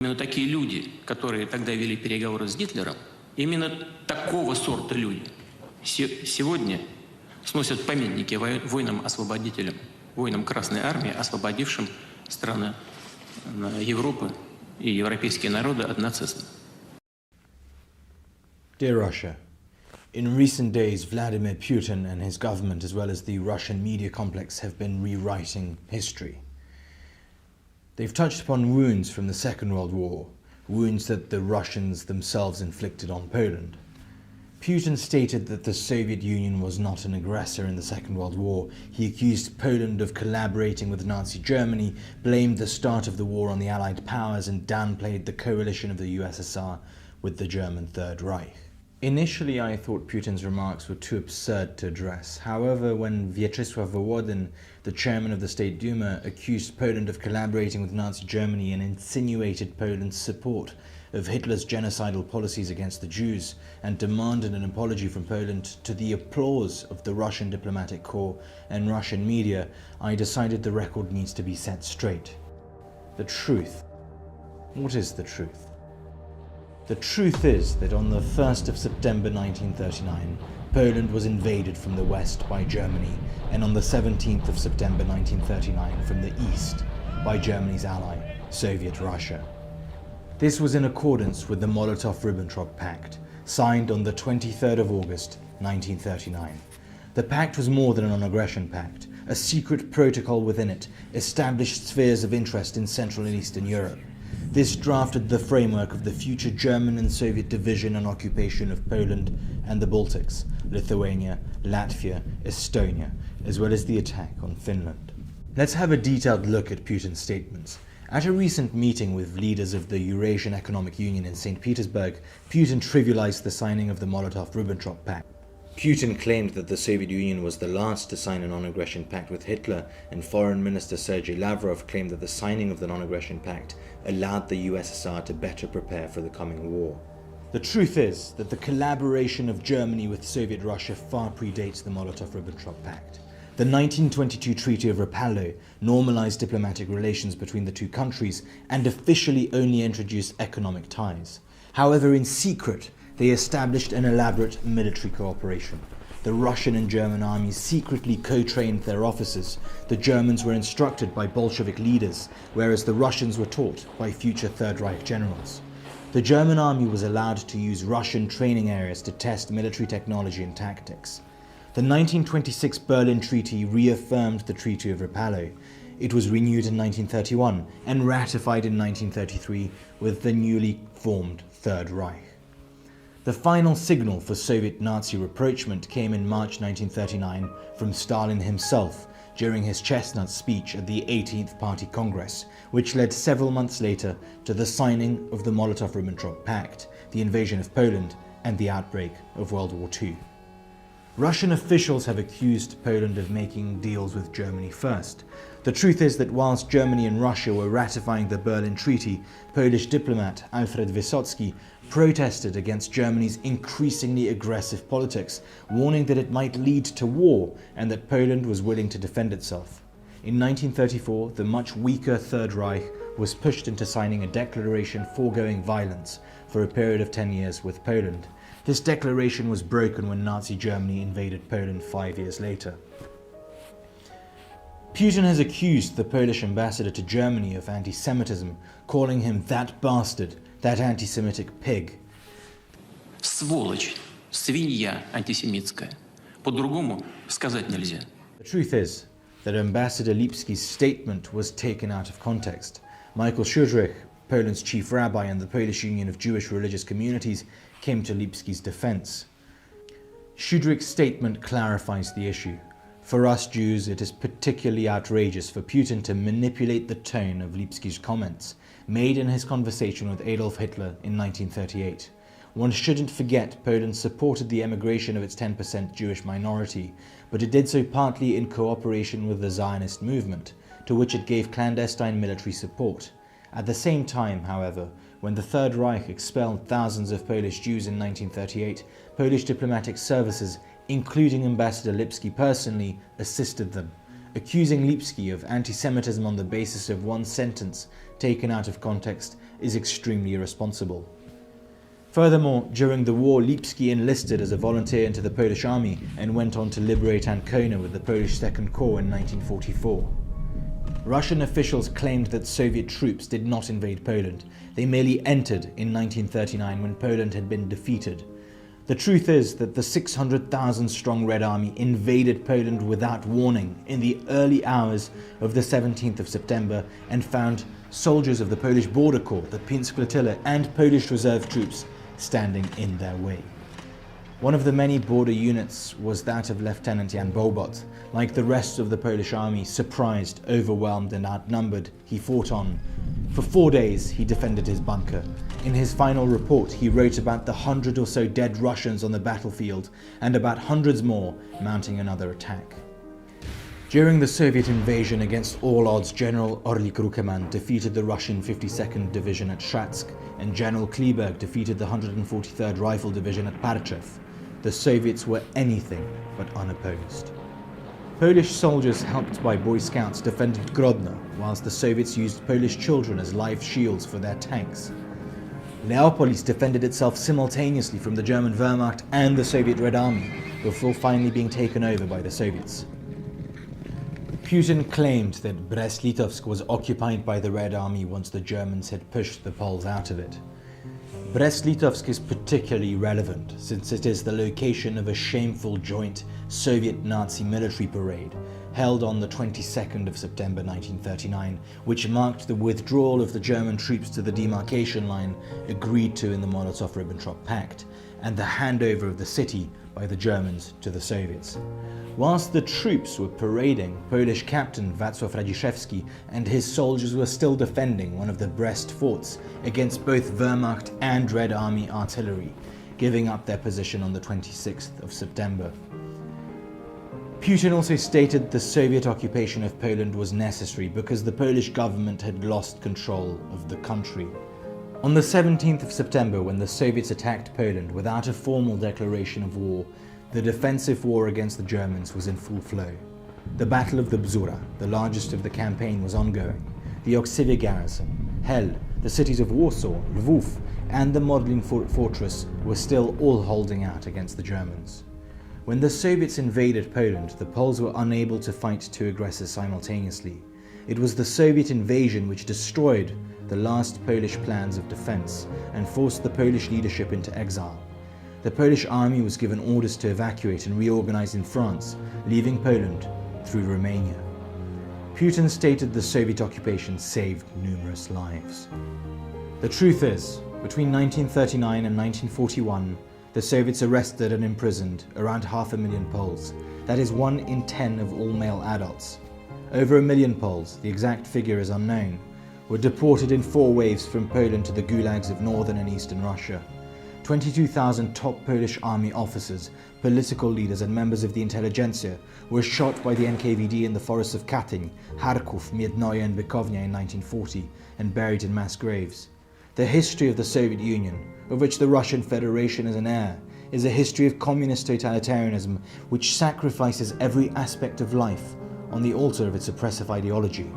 Именно такие люди, которые тогда вели переговоры с Гитлером, именно такого сорта люди сегодня сносят памятники воинам-освободителям, воинам Красной Армии, освободившим страны Европы и европейские народы от нацизма. Dear Russia, in recent days, Vladimir Putin and his government, as well as the Russian media complex, have been rewriting history. They've touched upon wounds from the Second World War, wounds that the Russians themselves inflicted on Poland. Putin stated that the Soviet Union was not an aggressor in the Second World War. He accused Poland of collaborating with Nazi Germany, blamed the start of the war on the Allied powers, and downplayed the coalition of the USSR with the German Third Reich. Initially, I thought Putin's remarks were too absurd to address. However, when Vyacheslav Volodin, the chairman of the State Duma, accused Poland of collaborating with Nazi Germany and insinuated Poland's support of Hitler's genocidal policies against the Jews, and demanded an apology from Poland, to the applause of the Russian diplomatic corps and Russian media, I decided the record needs to be set straight. The truth. What is the truth? The truth is that on the 1st of September 1939, Poland was invaded from the west by Germany, and on the 17th of September 1939 from the east by Germany's ally, Soviet Russia. This was in accordance with the Molotov-Ribbentrop Pact, signed on the 23rd of August 1939. The pact was more than a non-aggression pact. A secret protocol within it established spheres of interest in Central and Eastern Europe. This drafted the framework of the future German and Soviet division and occupation of Poland and the Baltics, Lithuania, Latvia, Estonia, as well as the attack on Finland. Let's have a detailed look at Putin's statements. At a recent meeting with leaders of the Eurasian Economic Union in St. Petersburg, Putin trivialized the signing of the Molotov-Ribbentrop Pact. Putin claimed that the Soviet Union was the last to sign a non-aggression pact with Hitler, and Foreign Minister Sergei Lavrov claimed that the signing of the non-aggression pact allowed the USSR to better prepare for the coming war. The truth is that the collaboration of Germany with Soviet Russia far predates the Molotov-Ribbentrop Pact. The 1922 Treaty of Rapallo normalized diplomatic relations between the two countries and officially only introduced economic ties. However, in secret, they established an elaborate military cooperation. The Russian and German armies secretly co-trained their officers. The Germans were instructed by Bolshevik leaders, whereas the Russians were taught by future Third Reich generals. The German army was allowed to use Russian training areas to test military technology and tactics. The 1926 Berlin Treaty reaffirmed the Treaty of Rapallo. It was renewed in 1931 and ratified in 1933 with the newly formed Third Reich. The final signal for Soviet Nazi rapprochement came in March 1939 from Stalin himself during his chestnut speech at the 18th Party Congress, which led several months later to the signing of the Molotov-Ribbentrop Pact, the invasion of Poland, and the outbreak of World War II. Russian officials have accused Poland of making deals with Germany first. The truth is that whilst Germany and Russia were ratifying the Berlin Treaty, Polish diplomat Alfred Wysocki protested against Germany's increasingly aggressive politics, warning that it might lead to war and that Poland was willing to defend itself. In 1934, the much weaker Third Reich was pushed into signing a declaration foregoing violence for a period of 10 years with Poland. This declaration was broken when Nazi Germany invaded Poland 5 years later. Putin has accused the Polish ambassador to Germany of anti-Semitism, calling him that bastard, that anti-Semitic pig. Сволочь, свинья антисемитская. По-другому сказать нельзя. The truth is that Ambassador Lipski's statement was taken out of context. Michael Szydrich, Poland's chief rabbi and the Polish Union of Jewish Religious Communities, came to Lipski's defense. Szydrich's statement clarifies the issue. For us Jews, it is particularly outrageous for Putin to manipulate the tone of Lipski's comments, made in his conversation with Adolf Hitler in 1938. One shouldn't forget Poland supported the emigration of its 10% Jewish minority, but it did so partly in cooperation with the Zionist movement, to which it gave clandestine military support. At the same time, however, when the Third Reich expelled thousands of Polish Jews in 1938, Polish diplomatic services, including Ambassador Lipski personally, assisted them. accusing Lipski of anti-Semitism on the basis of one sentence taken out of context is extremely irresponsible. Furthermore, during the war, Lipski enlisted as a volunteer into the Polish army and went on to liberate Ancona with the Polish Second Corps in 1944. Russian officials claimed that Soviet troops did not invade Poland. They merely entered in 1939 when Poland had been defeated. The truth is that the 600,000-strong Red Army invaded Poland without warning in the early hours of the 17th of September and found soldiers of the Polish Border Corps, the Pinsk Flotilla, and Polish reserve troops standing in their way. One of the many border units was that of Lieutenant Jan Bobot. Like the rest of the Polish army, surprised, overwhelmed and outnumbered, he fought on. For 4 days he defended his bunker. In his final report he wrote about the 100 or so dead Russians on the battlefield and about hundreds more mounting another attack. During the Soviet invasion, against all odds, General Orlik Rukeman defeated the Russian 52nd Division at Shatsk, and General Kleberg defeated the 143rd Rifle Division at Parchev. The Soviets were anything but unopposed. Polish soldiers, helped by Boy Scouts, defended Grodno, whilst the Soviets used Polish children as live shields for their tanks. Leopolis defended itself simultaneously from the German Wehrmacht and the Soviet Red Army, before finally being taken over by the Soviets. Putin claimed that Brest-Litovsk was occupied by the Red Army once the Germans had pushed the Poles out of it. Brest-Litovsk is particularly relevant since it is the location of a shameful joint Soviet-Nazi military parade held on the 22nd of September 1939, which marked the withdrawal of the German troops to the demarcation line agreed to in the Molotov-Ribbentrop Pact, and the handover of the city by the Germans to the Soviets. Whilst the troops were parading, Polish captain Wacław Radziszewski and his soldiers were still defending one of the Brest forts against both Wehrmacht and Red Army artillery, giving up their position on the 26th of September. Putin also stated the Soviet occupation of Poland was necessary because the Polish government had lost control of the country. On the 17th of September, when the Soviets attacked Poland without a formal declaration of war, the defensive war against the Germans was in full flow. The Battle of the Bzura, the largest of the campaign, was ongoing. The Oksywie garrison, Hel, the cities of Warsaw, Lwów, and the Modlin fortress were still all holding out against the Germans. When the Soviets invaded Poland, the Poles were unable to fight two aggressors simultaneously. It was the Soviet invasion which destroyed the last Polish plans of defense and forced the Polish leadership into exile. The Polish army was given orders to evacuate and reorganize in France, leaving Poland through Romania. Putin stated the Soviet occupation saved numerous lives. The truth is, between 1939 and 1941, the Soviets arrested and imprisoned around 500,000 Poles. That is 1 in 10 of all male adults. Over 1 million Poles, the exact figure is unknown, were deported in 4 waves from Poland to the gulags of northern and eastern Russia. 22,000 top Polish army officers, political leaders and members of the intelligentsia were shot by the NKVD in the forests of Katyń, Kharków, Miednoje and Bykownia in 1940 and buried in mass graves. The history of the Soviet Union, of which the Russian Federation is an heir, is a history of communist totalitarianism which sacrifices every aspect of life on the altar of its oppressive ideology.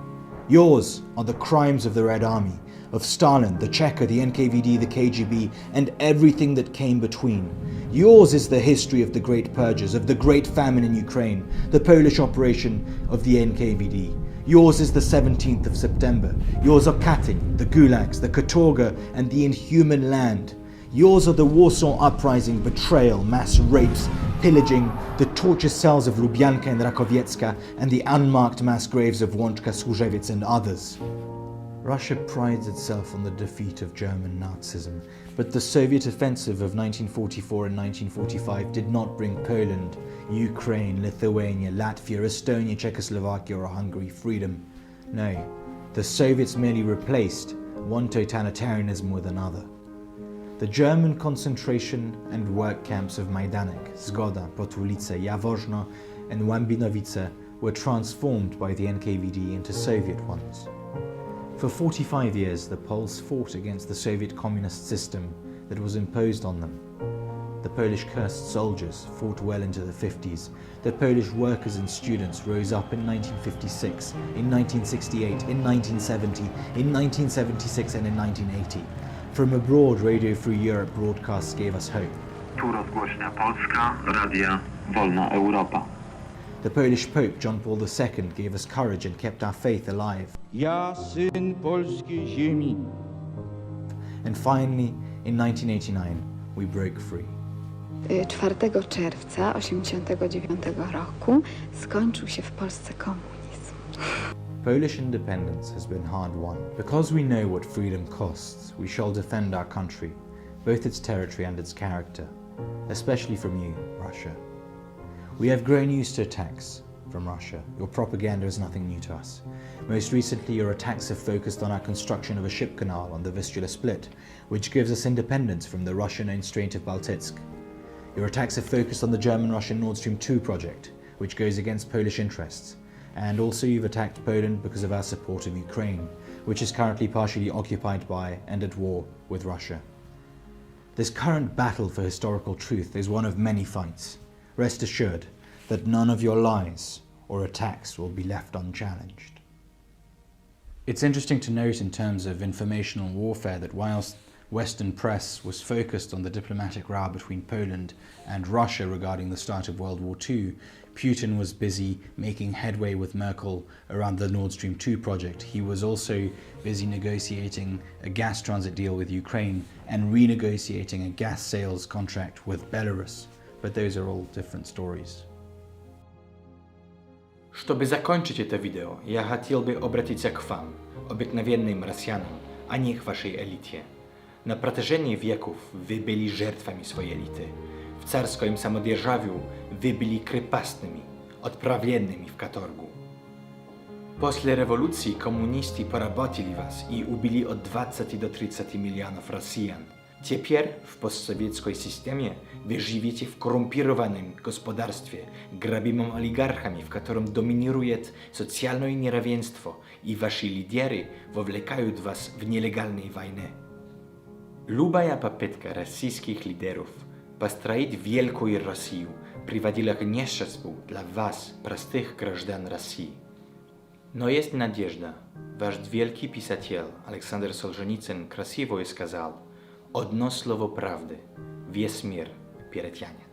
Yours are the crimes of the Red Army, of Stalin, the Cheka, the NKVD, the KGB, and everything that came between. Yours is the history of the Great Purges, of the Great Famine in Ukraine, the Polish operation of the NKVD. Yours is the 17th of September. Yours are Katyń, the gulags, the katorga, and the inhuman land. Yours are the Warsaw Uprising, betrayal, mass rapes, pillaging, the torture cells of Lubyanka and Rakowiecka, and the unmarked mass graves of Łączka, Służewiec, and others. Russia prides itself on the defeat of German Nazism, but the Soviet offensive of 1944 and 1945 did not bring Poland, Ukraine, Lithuania, Latvia, Estonia, Czechoslovakia, or Hungary freedom. No, the Soviets merely replaced one totalitarianism with another. The German concentration and work camps of Majdanek, Zgoda, Potulice, Jaworzno, and Łambinowice were transformed by the NKVD into Soviet ones. For 45 years, the Poles fought against the Soviet communist system that was imposed on them. The Polish cursed soldiers fought well into the 50s. The Polish workers and students rose up in 1956, in 1968, in 1970, in 1976 and in 1980. From abroad, Radio Free Europe broadcasts gave us hope. Tu rozgłośnia Polska, Radia Wolna Europa. The Polish Pope John Paul II gave us courage and kept our faith alive. Ja, syn polskiej ziemi. And finally, in 1989, we broke free. 4 czerwca 1989 roku skończył się w Polsce komunizm. Polish independence has been hard won. Because we know what freedom costs, we shall defend our country, both its territory and its character, especially from you, Russia. We have grown used to attacks from Russia. Your propaganda is nothing new to us. Most recently, your attacks have focused on our construction of a ship canal on the Vistula Split, which gives us independence from the Russian-owned Strait of Baltitsk. Your attacks have focused on the German-Russian Nord Stream 2 project, which goes against Polish interests. And also you've attacked Poland because of our support of Ukraine, which is currently partially occupied by and at war with Russia. This current battle for historical truth is one of many fights. Rest assured that none of your lies or attacks will be left unchallenged. It's interesting to note in terms of informational warfare that whilst Western press was focused on the diplomatic row between Poland and Russia regarding the start of World War II, Putin was busy making headway with Merkel around the Nord Stream 2 project. He was also busy negotiating a gas transit deal with Ukraine and renegotiating a gas sales contract with Belarus. But those are all different stories. Чтобы закончить это видео, я хотел бы обратиться к вам, обыкновенным россиянам, а не к вашей элите. На протяжении веков вы были жертвами своей элиты. В царском самодержавию вы были крепостными, отправленными в каторгу. После революции коммунисты поработили вас и убили от 20 до 30 миллионов россиян. Теперь в постсоветской системе вы живете в коррумпированном государстве, грабимом олигархами, в котором доминирует социальное неравенство, и ваши лидеры вовлекают вас в нелегальные войны. Любая попытка российских лидеров построить великую Россию приводила к несчастью для вас, простых граждан России. Но есть надежда. Ваш великий писатель Александр Солженицын красиво сказал: «Одно слово правды, весь мир перетянет».